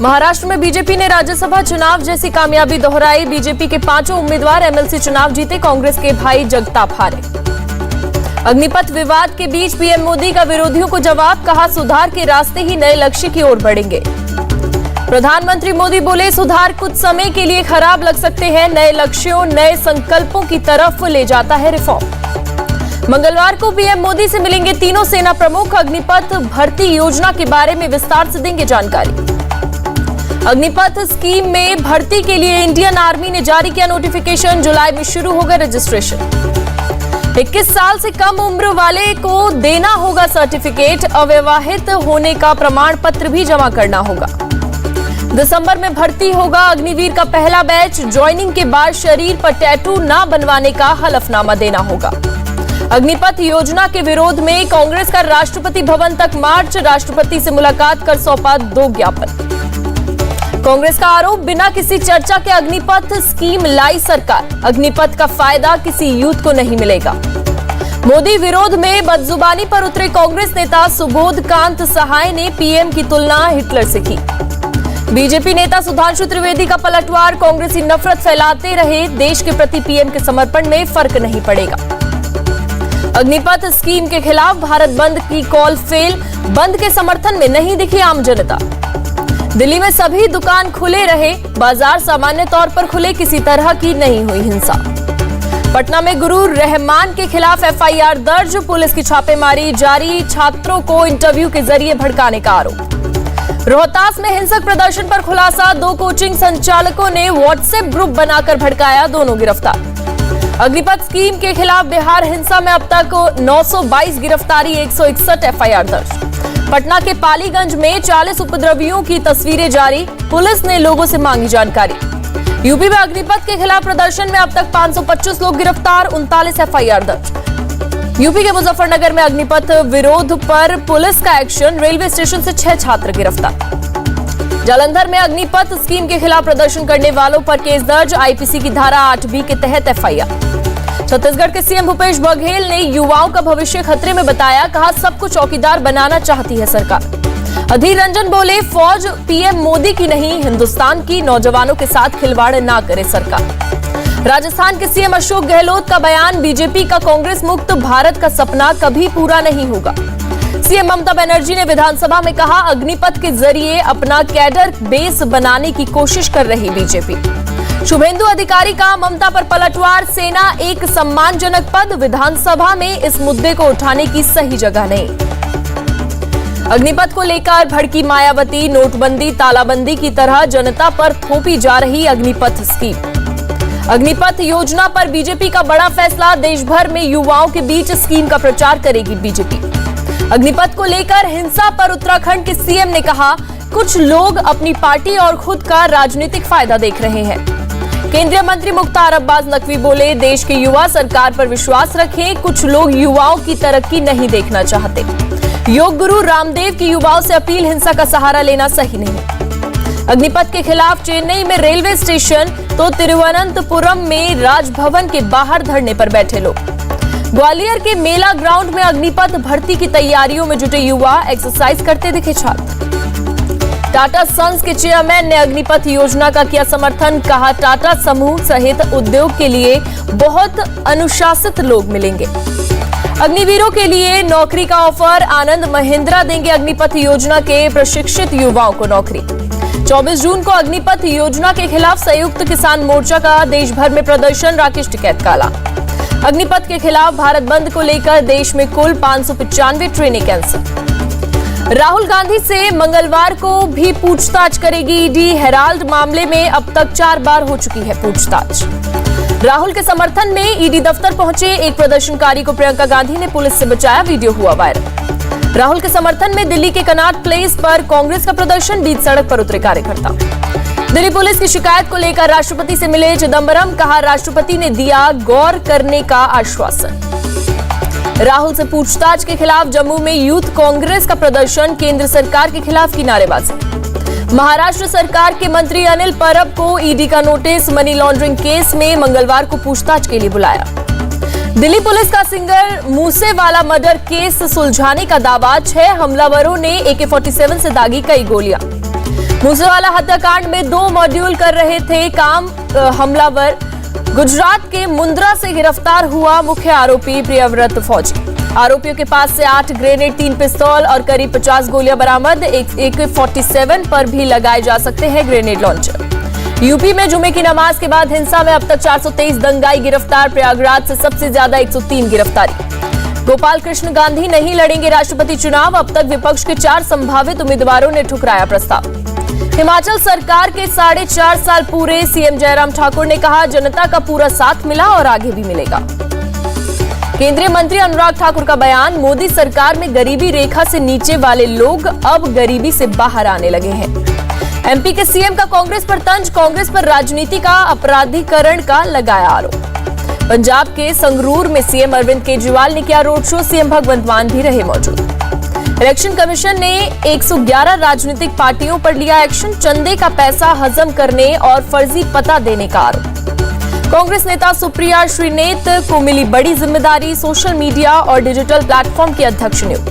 महाराष्ट्र में बीजेपी ने राज्यसभा चुनाव जैसी कामयाबी दोहराई। बीजेपी के 5 उम्मीदवार एमएलसी चुनाव जीते, कांग्रेस के भाई जगताप हारे। अग्निपथ विवाद के बीच पीएम मोदी का विरोधियों को जवाब, कहा सुधार के रास्ते ही नए लक्ष्य की ओर बढ़ेंगे। प्रधानमंत्री मोदी बोले सुधार कुछ समय के लिए खराब लग सकते हैं, नए लक्ष्यों नए संकल्पों की तरफ ले जाता है रिफॉर्म। मंगलवार को पीएम मोदी से मिलेंगे तीनों सेना प्रमुख, अग्निपथ भर्ती योजना के बारे में विस्तार से देंगे जानकारी। अग्निपथ स्कीम में भर्ती के लिए इंडियन आर्मी ने जारी किया नोटिफिकेशन, जुलाई में शुरू होगा रजिस्ट्रेशन। 21 साल से कम उम्र वाले को देना होगा सर्टिफिकेट, अविवाहित होने का प्रमाण पत्र भी जमा करना होगा। दिसंबर में भर्ती होगा अग्निवीर का पहला बैच, ज्वाइनिंग के बाद शरीर पर टैटू न बनवाने का हलफनामा देना होगा। अग्निपथ योजना के विरोध में कांग्रेस का राष्ट्रपति भवन तक मार्च, राष्ट्रपति से मुलाकात कर सौंपा 2 ज्ञापन। कांग्रेस का आरोप, बिना किसी चर्चा के अग्निपथ स्कीम लाई सरकार, अग्निपथ का फायदा किसी यूथ को नहीं मिलेगा। मोदी विरोध में बदजुबानी पर उतरे कांग्रेस नेता सुबोधकांत सहाय ने पीएम की तुलना हिटलर से की। बीजेपी नेता सुधांशु त्रिवेदी का पलटवार, कांग्रेसी नफरत फैलाते रहे, देश के प्रति पीएम के समर्पण में फर्क नहीं पड़ेगा। अग्निपथ स्कीम के खिलाफ भारत बंद की कॉल फेल, बंद के समर्थन में नहीं दिखी आम जनता। दिल्ली में सभी दुकान खुले रहे, बाजार सामान्य तौर पर खुले, किसी तरह की नहीं हुई हिंसा। पटना में गुरु रहमान के खिलाफ एफआईआर दर्ज, पुलिस की छापेमारी जारी, छात्रों को इंटरव्यू के जरिए भड़काने का आरोप। रोहतास में हिंसक प्रदर्शन पर खुलासा, 2 कोचिंग संचालकों ने व्हाट्सएप ग्रुप बनाकर भड़काया, दोनों गिरफ्तार। अग्निपथ स्कीम के खिलाफ बिहार हिंसा में अब तक 922 गिरफ्तारी, 161 एफआईआर दर्ज। पटना के पालीगंज में 40 उपद्रवियों की तस्वीरें जारी, पुलिस ने लोगों से मांगी जानकारी। यूपी में अग्निपथ के खिलाफ प्रदर्शन में अब तक 525 लोग गिरफ्तार, 39 एफआईआर दर्ज। यूपी के मुजफ्फरनगर में अग्निपथ विरोध पर पुलिस का एक्शन, रेलवे स्टेशन से 6 छात्र गिरफ्तार। जालंधर में अग्निपथ स्कीम के खिलाफ प्रदर्शन करने वालों पर केस दर्ज, आईपीसी की धारा 8B के तहत एफआईआर। छत्तीसगढ़ के सीएम भूपेश बघेल ने युवाओं का भविष्य खतरे में बताया, कहा सबको चौकीदार बनाना चाहती है सरकार। अधीर रंजन बोले फौज पीएम मोदी की नहीं, हिंदुस्तान की, नौजवानों के साथ खिलवाड़ ना करे सरकार। राजस्थान के सीएम अशोक गहलोत का बयान, बीजेपी का कांग्रेस मुक्त भारत का सपना कभी पूरा नहीं होगा। सीएम ममता बनर्जी ने विधानसभा में कहा, अग्निपथ के जरिए अपना कैडर बेस बनाने की कोशिश कर रही बीजेपी। शुभेंदु अधिकारी का ममता पर पलटवार, सेना एक सम्मानजनक पद, विधानसभा में इस मुद्दे को उठाने की सही जगह नहीं। अग्निपथ को लेकर भड़की मायावती, नोटबंदी तालाबंदी की तरह जनता पर थोपी जा रही अग्निपथ स्कीम। अग्निपथ योजना पर बीजेपी का बड़ा फैसला, देश भर में युवाओं के बीच स्कीम का प्रचार करेगी बीजेपी। अग्निपथ को लेकर हिंसा पर उत्तराखंड के सीएम ने कहा, कुछ लोग अपनी पार्टी और खुद का राजनीतिक फायदा देख रहे हैं। केंद्रीय मंत्री मुख्तार अब्बास नकवी बोले, देश के युवा सरकार पर विश्वास रखें, कुछ लोग युवाओं की तरक्की नहीं देखना चाहते। योग गुरु रामदेव की युवाओं से अपील, हिंसा का सहारा लेना सही नहीं। अग्निपथ के खिलाफ चेन्नई में रेलवे स्टेशन तो तिरुवनंतपुरम में राजभवन के बाहर धरने पर बैठे लोग। ग्वालियर के मेला ग्राउंड में अग्निपथ भर्ती की तैयारियों में जुटे युवा एक्सरसाइज करते दिखे छात्र। टाटा सन्स के चेयरमैन ने अग्निपथ योजना का किया समर्थन, कहा टाटा समूह सहित उद्योग के लिए बहुत अनुशासित लोग मिलेंगे। अग्निवीरों के लिए नौकरी का ऑफर, आनंद महिंद्रा देंगे अग्निपथ योजना के प्रशिक्षित युवाओं को नौकरी। 24 जून को अग्निपथ योजना के खिलाफ संयुक्त किसान मोर्चा का देश भर में प्रदर्शन, राकेश टिकैत काला। अग्निपथ के खिलाफ भारत बंद को लेकर देश में कुल 595 ट्रेनें कैंसिल। राहुल गांधी से मंगलवार को भी पूछताछ करेगी ईडी, हेराल्ड मामले में अब तक 4 बार हो चुकी है पूछताछ। राहुल के समर्थन में ईडी दफ्तर पहुंचे एक प्रदर्शनकारी को प्रियंका गांधी ने पुलिस से बचाया, वीडियो हुआ वायरल। राहुल के समर्थन में दिल्ली के कनॉट प्लेस पर कांग्रेस का प्रदर्शन, बीच सड़क पर उतरे कार्यकर्ता। दिल्ली पुलिस की शिकायत को लेकर राष्ट्रपति से मिले चिदंबरम, कहा राष्ट्रपति ने दिया गौर करने का आश्वासन। राहुल से पूछताछ के खिलाफ जम्मू में यूथ कांग्रेस का प्रदर्शन, केंद्र सरकार के खिलाफ की नारेबाजी। महाराष्ट्र सरकार के मंत्री अनिल परब को ईडी का नोटिस, मनी लॉन्ड्रिंग केस में मंगलवार को पूछताछ के लिए बुलाया। दिल्ली पुलिस का सिंगर मूसेवाला मर्डर केस सुलझाने का दावा, 6 हमलावरों ने AK-47 से दागी कई गोलियां। मूसेवाला हत्याकांड में 2 मॉड्यूल कर रहे थे काम हमलावर। गुजरात के मुंद्रा से गिरफ्तार हुआ मुख्य आरोपी प्रियव्रत फौजी। आरोपियों के पास से 8 ग्रेनेड, 3 पिस्तौल और करीब 50 गोलियां बरामद। AK-47 पर भी लगाए जा सकते हैं ग्रेनेड लॉन्चर। यूपी में जुमे की नमाज के बाद हिंसा में अब तक 423 दंगाई गिरफ्तार। प्रयागराज से सबसे ज्यादा 103 गिरफ्तारी। गोपाल कृष्ण गांधी नहीं लड़ेंगे राष्ट्रपति चुनाव। अब तक विपक्ष के 4 संभावित उम्मीदवारों ने ठुकराया प्रस्ताव। हिमाचल सरकार के 4.5 साल पूरे। सीएम जयराम ठाकुर ने कहा, जनता का पूरा साथ मिला और आगे भी मिलेगा। केंद्रीय मंत्री अनुराग ठाकुर का बयान, मोदी सरकार में गरीबी रेखा से नीचे वाले लोग अब गरीबी से बाहर आने लगे हैं। एमपी के सीएम का कांग्रेस पर तंज, कांग्रेस पर राजनीति का अपराधीकरण का लगाया आरोप। पंजाब के संगरूर में सीएम अरविंद केजरीवाल ने किया रोड शो। सीएम भगवंत मान भी रहे मौजूद। इलेक्शन कमीशन ने 111 राजनीतिक पार्टियों पर लिया एक्शन। चंदे का पैसा हजम करने और फर्जी पता देने का आरोप। कांग्रेस नेता सुप्रिया श्रीनेत को मिली बड़ी जिम्मेदारी। सोशल मीडिया और डिजिटल प्लेटफॉर्म की अध्यक्ष नियुक्त।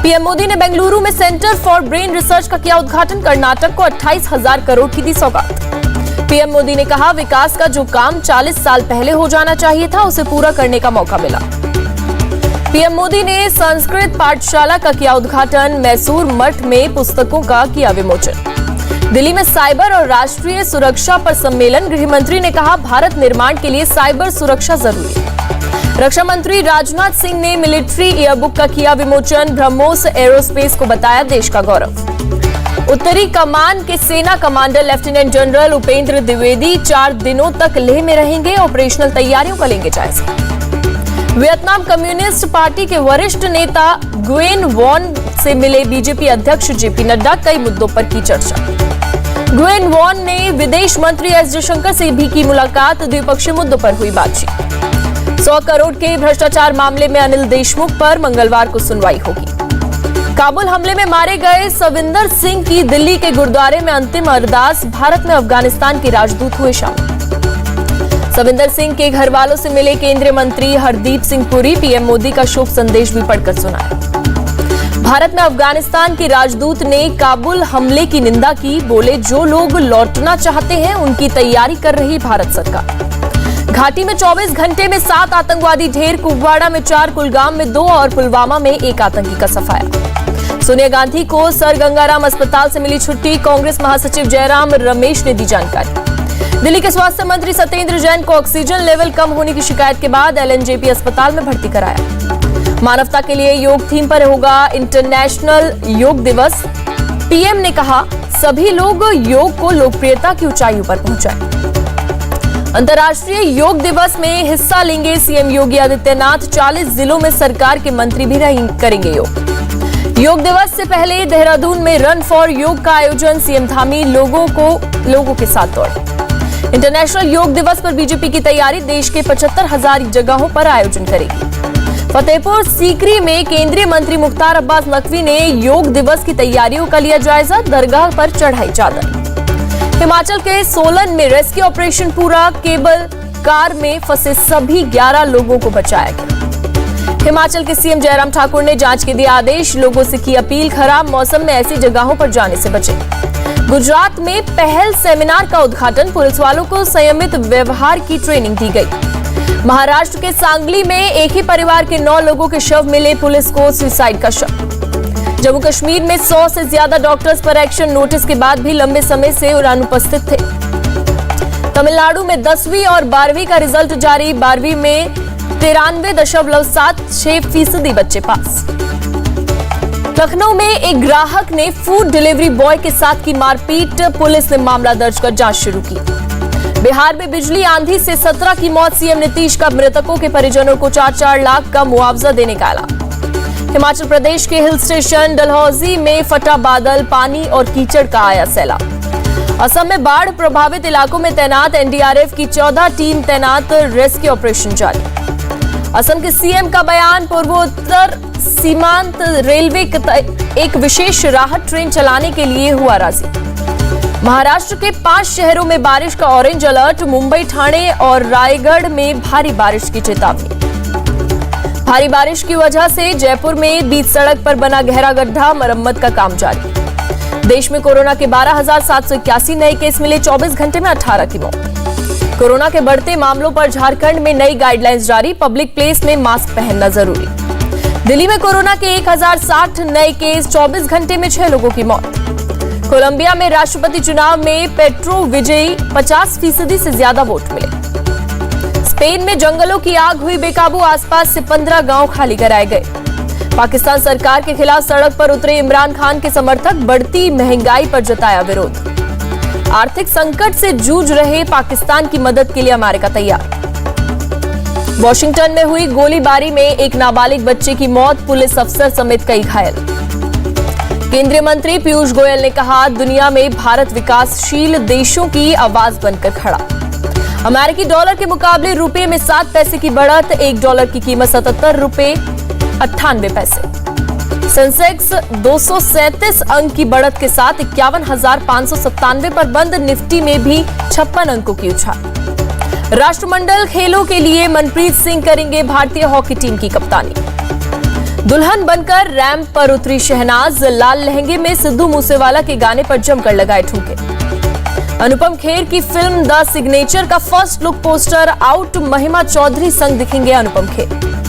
पीएम मोदी ने बेंगलुरु में सेंटर फॉर ब्रेन रिसर्च का किया उद्घाटन। कर्नाटक को 28,000 करोड़ की दी सौगात। पीएम मोदी ने कहा, विकास का जो काम 40 साल पहले हो जाना चाहिए था, उसे पूरा करने का मौका मिला। पीएम मोदी ने संस्कृत पाठशाला का किया उद्घाटन। मैसूर मठ में पुस्तकों का किया विमोचन। दिल्ली में साइबर और राष्ट्रीय सुरक्षा पर सम्मेलन। गृह मंत्री ने कहा, भारत निर्माण के लिए साइबर सुरक्षा जरूरी है। रक्षा मंत्री राजनाथ सिंह ने मिलिट्री ईयरबुक का किया विमोचन। ब्रह्मोस एरोस्पेस को बताया देश का गौरव। उत्तरी कमान के सेना commander lieutenant general Upendra Dwivedi 4 दिनों तक लेह में रहेंगे। ऑपरेशनल तैयारियों का लेंगे जायजा। वियतनाम कम्युनिस्ट पार्टी के वरिष्ठ नेता गुएन वॉन से मिले बीजेपी अध्यक्ष जेपी नड्डा। कई मुद्दों पर की चर्चा। गुएन वॉन ने विदेश मंत्री एस जयशंकर से भी की मुलाकात। द्विपक्षीय मुद्दों पर हुई बातचीत। 100 करोड़ के भ्रष्टाचार मामले में अनिल देशमुख पर मंगलवार को सुनवाई होगी। काबुल हमले में मारे गए सविंदर सिंह की दिल्ली के गुरुद्वारे में अंतिम अरदास। भारत में अफगानिस्तान के राजदूत हुए शामिल। सविंदर सिंह के घर वालों से मिले केंद्रीय मंत्री हरदीप सिंह पुरी। पीएम मोदी का शोक संदेश भी पढ़कर सुनाया। भारत में अफगानिस्तान के राजदूत ने काबुल हमले की निंदा की। बोले, जो लोग लौटना चाहते हैं उनकी तैयारी कर रही भारत सरकार। घाटी में 24 घंटे में 7 आतंकवादी ढेर। कुपवाड़ा में 4, कुलगाम में 2 और पुलवामा में 1 आतंकी का सफाया। सोनिया गांधी को सर गंगाराम अस्पताल से मिली छुट्टी। कांग्रेस महासचिव जयराम रमेश ने दी जानकारी। दिल्ली के स्वास्थ्य मंत्री सत्येंद्र जैन को ऑक्सीजन लेवल कम होने की शिकायत के बाद LNJP अस्पताल में भर्ती कराया। मानवता के लिए योग थीम पर होगा इंटरनेशनल योग दिवस। पीएम ने कहा, सभी लोग योग को लोकप्रियता की ऊंचाइयों पर पहुंचाएं। अंतर्राष्ट्रीय योग दिवस में हिस्सा लेंगे सीएम योगी आदित्यनाथ। 40 जिलों में सरकार के मंत्री भी करेंगे योग। योग दिवस से पहले देहरादून में रन फॉर योग का आयोजन। सीएम धामी लोगों के साथ दौड़े। इंटरनेशनल योग दिवस पर बीजेपी की तैयारी। देश के 75,000 जगहों पर आयोजन करेगी। फतेहपुर सीकरी में केंद्रीय मंत्री मुख्तार अब्बास नकवी ने योग दिवस की तैयारियों का लिया जायजा। दरगाह पर चढ़ाई चादर। हिमाचल के सोलन में रेस्क्यू ऑपरेशन पूरा। केबल कार में फंसे सभी 11 लोगों को बचाया गया। हिमाचल के सीएम जयराम ठाकुर ने जांच के दिए आदेश। लोगों से की अपील, खराब मौसम में ऐसी जगहों पर जाने से बचें। गुजरात में पहल सेमिनार का उद्घाटन। पुलिस वालों को संयमित व्यवहार की ट्रेनिंग दी गई। महाराष्ट्र के सांगली में एक ही परिवार के 9 लोगों के शव मिले। पुलिस को सुसाइड का शक। जम्मू कश्मीर में 100 से ज्यादा डॉक्टर्स पर एक्शन। नोटिस के बाद भी लंबे समय से अनुपस्थित थे। तमिलनाडु में 10वीं और 12वीं का रिजल्ट जारी। 12वीं में 93.76% बच्चे पास। लखनऊ में एक ग्राहक ने फूड डिलीवरी बॉय के साथ की मारपीट। पुलिस ने मामला दर्ज कर जांच शुरू की। बिहार में बिजली आंधी से 17 की मौत। सीएम नीतीश का मृतकों के परिजनों को 4-4 लाख का मुआवजा देने का ऐलान। हिमाचल प्रदेश के हिल स्टेशन डलहौजी में फटा बादल। पानी और कीचड़ का आया सैलाब। असम में बाढ़ प्रभावित इलाकों में तैनात एनडीआरएफ की 14 टीम तैनात। रेस्क्यू ऑपरेशन जारी। असम के सीएम का बयान, पूर्वोत्तर सीमांत रेलवे एक विशेष राहत ट्रेन चलाने के लिए हुआ राजी। महाराष्ट्र के 5 शहरों में बारिश का ऑरेंज अलर्ट। मुंबई, ठाणे और रायगढ़ में भारी बारिश की चेतावनी। भारी बारिश की वजह से जयपुर में बीच सड़क पर बना गहरा गड्ढा, मरम्मत का काम जारी। देश में कोरोना के 12,781 नए केस मिले, 24 घंटे में 18 की मौत। कोरोना के बढ़ते मामलों पर झारखंड में नई गाइडलाइंस जारी, पब्लिक प्लेस में मास्क पहनना जरूरी। दिल्ली में कोरोना के 1060 नए केस, 24 घंटे में 6 लोगों की मौत। कोलंबिया में राष्ट्रपति चुनाव में पेट्रो विजयी, 50% से ज्यादा वोट मिले। स्पेन में जंगलों की आग हुई बेकाबू, आसपास से 15 गांव खाली कराए गए। पाकिस्तान सरकार के खिलाफ सड़क पर उतरे इमरान खान के समर्थक, बढ़ती महंगाई पर जताया विरोध। आर्थिक संकट से जूझ रहे पाकिस्तान की मदद के लिए अमेरिका तैयार। वॉशिंगटन में हुई गोलीबारी में एक नाबालिग बच्चे की मौत, पुलिस अफसर समेत कई घायल। केंद्रीय मंत्री पीयूष गोयल ने कहा, दुनिया में भारत विकासशील देशों की आवाज बनकर खड़ा। अमेरिकी डॉलर के मुकाबले रुपए में 7 पैसे की बढ़त, $1 की कीमत 77 रुपए 98 पैसे। सेंसेक्स 237 अंक की बढ़त के साथ 51,597 पर बंद, निफ्टी में भी 56 अंकों की उछाल। राष्ट्रमंडल खेलों के लिए मनप्रीत सिंह करेंगे भारतीय हॉकी टीम की कप्तानी। दुल्हन बनकर रैंप पर उतरी शहनाज, लाल लहंगे में सिद्धू मूसेवाला के गाने पर जमकर लगाए ठुमके। अनुपम खेर की फिल्म द सिग्नेचर का फर्स्ट लुक पोस्टर आउट, महिमा चौधरी संग दिखेंगे अनुपम खेर।